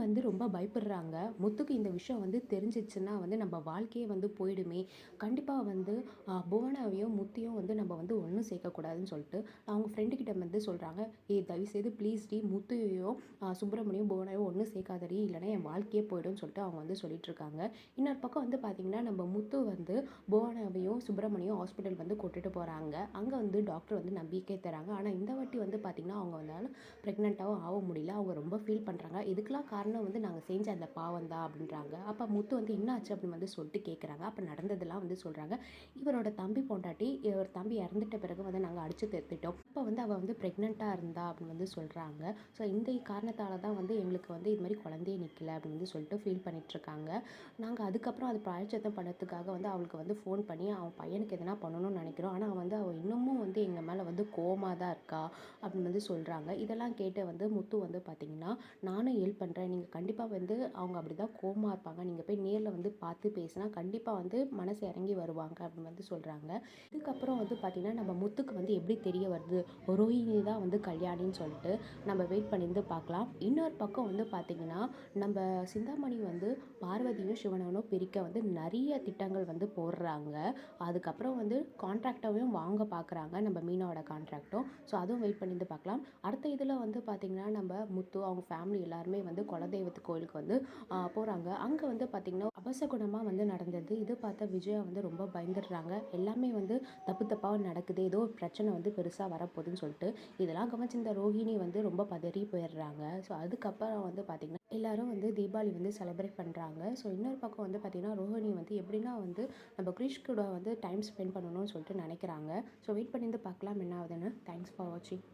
வந்து ரொம்ப பயப்படுறாங்க. முத்துக்கு இந்த விஷயம் வந்து தெரிஞ்சிச்சுன்னா வந்து நம்ம வாழ்க்கையே வந்து போயிடுமே! கண்டிப்பா வந்து புவனாவையும், முத்தையும் வந்து நம்ம வந்து ஒண்ணு சேர்க்கக்கூடாதுன்னு சொல்லிட்டு, அவங்க ஃப்ரெண்டு கிட்ட வந்து சொல்றாங்க. "ஏய் தயவுசெய்து ப்ளீஸ் டி முத்தையையும், சுப்பிரமணியும், புவனாவையும் ஒண்ணு சேர்க்காதடி! இல்லன்னா என் வாழ்க்கையே போயிடும்னு" சொல்லிட்டு அவங்க வந்து சொல்லிட்டுருக்காங்க. இன்னொரு பக்கம் வந்து பார்த்தீங்கன்னா, நம்ம முத்து வந்து புவனாவையும், சுப்பிரமணியும் ஹாஸ்பிட்டல் வந்து கூட்டிட்டு போறாங்க. அங்க வந்து டாக்டர் வந்து நம்பிக்கை தராங்க. ஆனா இந்த வாட்டி வந்து பார்த்தீங்கன்னா, அவங்க வந்தால ப்ரெக்னென்ட்டாவும் ஆக முடியல. அவங்க ரொம்ப ஃபீல் பண்றாங்க. இதுக்கெல்லாம் காரணம் வந்து நாங்க செஞ்ச அந்த பாவம் தான் அப்படின்றாங்க. அப்ப முத்து வந்து என்ன ஆச்சு அப்படின்னு வந்து சொல்லிட்டு கேட்குறாங்க. அப்ப நடந்ததெல்லாம் வந்து சொல்றாங்க. இவரோட தம்பி பொண்டாட்டி, இவர் தம்பி இறந்துட்ட பிறகு வந்து நாங்க அடிச்சு தீர்த்துட்டோம். அப்ப வந்து அவ வந்து ப்ரெக்னென்ட்டா இருந்தா அப்படின்னு வந்து சொல்றாங்க. ஸோ இந்த காரணத்தால தான் வந்து எங்களுக்கு வந்து இது மாரி குழந்தையே நிக்கல அப்படின்னு வந்து சொல்லிட்டு ஃபீல் பண்ணிட்டுருக்காங்க. நாங்க அதுக்கப்புறம் அது பிராயச்சித்தம் பண்ணதுக்காக வந்து அவளுக்கு வந்து ஃபோன் பண்ணி அவன் பையனுக்கு எதனா பண்ணணும்னு நினைக்கிறோம். ஆனா வந்து அவ இன்னமும் வந்து எங்க மேல வந்து கோவமா தான் இருக்கா அப்படின்னு வந்து சொல்றாங்க. இதெல்லாம் கேட்டு வந்து முத்து வந்து பார்த்தீங்கன்னா, நானும் ஹெல்ப் பண்றேன். நீங்க கண்டிப்பா வந்து அவங்க அப்படிதான் கோவமா இருப்பாங்க. நீங்க போய் நேர்ல வந்து பார்த்து பேசினா கண்டிப்பா வந்து மனசு இறங்கி வருவாங்க அப்படின்னு வந்து சொல்றாங்க. இதுக்கப்புறம் வந்து பார்த்தீங்கன்னா, நம்ம முத்துக்கு வந்து எப்படி தெரிய வருது, ரோஹிணி தான் வந்து கல்யாணின்னு சொல்லிட்டு நம்ம வெயிட் பண்ணியிருந்து பார்க்கலாம். இன்னொரு பக்கம் வந்து பார்த்தீங்கன்னா, நம்ம சிந்தாமணி வந்து பார்வதியும், சிவனனும் பிரிக்க வந்து நெறைய திட்டங்கள் வந்து போடுறாங்க. அதுக்கப்புறம் வந்து கான்ட்ராக்ட்டாவையும் வாங்க பார்க்குறாங்க. நம்ம மீனாவோட கான்ட்ராக்ட்டும். ஸோ அதுவும் வெயிட் பண்ணியிருந்து பார்க்கலாம். அடுத்த இதில வந்து பார்த்தீங்கன்னா, நம்ம முத்து அவங்க ஃபேமிலி எல்லாருமே வந்து குலதெய்வத்து கோயிலுக்கு வந்து போறாங்க. அங்க வந்து பார்த்தீங்கன்னா, அபசகுனமா வந்து நடந்தது. இது பார்த்த விஜயா வந்து ரொம்ப பயந்துடுறாங்க. எல்லாமே வந்து தப்பு தப்பா நடக்குது. ஏதோ ஒரு பிரச்சனை வந்து பெருசா வரப்போகுதுன்னு சொல்லிட்டு, இதெல்லாம் கவனிச்சு இந்த ரோஹிணி வந்து ரொம்ப பதறி போயிடுறாங்க. ஸோ அதுக்கப்புறம் வந்து பார்த்தீங்கன்னா, எல்லாரும் வந்து தீபாவளி வந்து செலிப்ரேட் பண்றாங்க. ஸோ இன்னொரு பக்கம் வந்து பார்த்தீங்கன்னா, ரோஹிணி வந்து எப்படின்னா வந்து நம்ம கிரிஷ் கூட வந்து டைம் ஸ்பெண்ட் பண்ணணும்னு சொல்லிட்டு நினைக்கிறாங்க. ஸோ வெயிட் பண்ணியிருந்து பார்க்கலாம் என்ன ஆகுதுன்னு. தேங்க்ஸ் ஃபார் வாட்சிங்.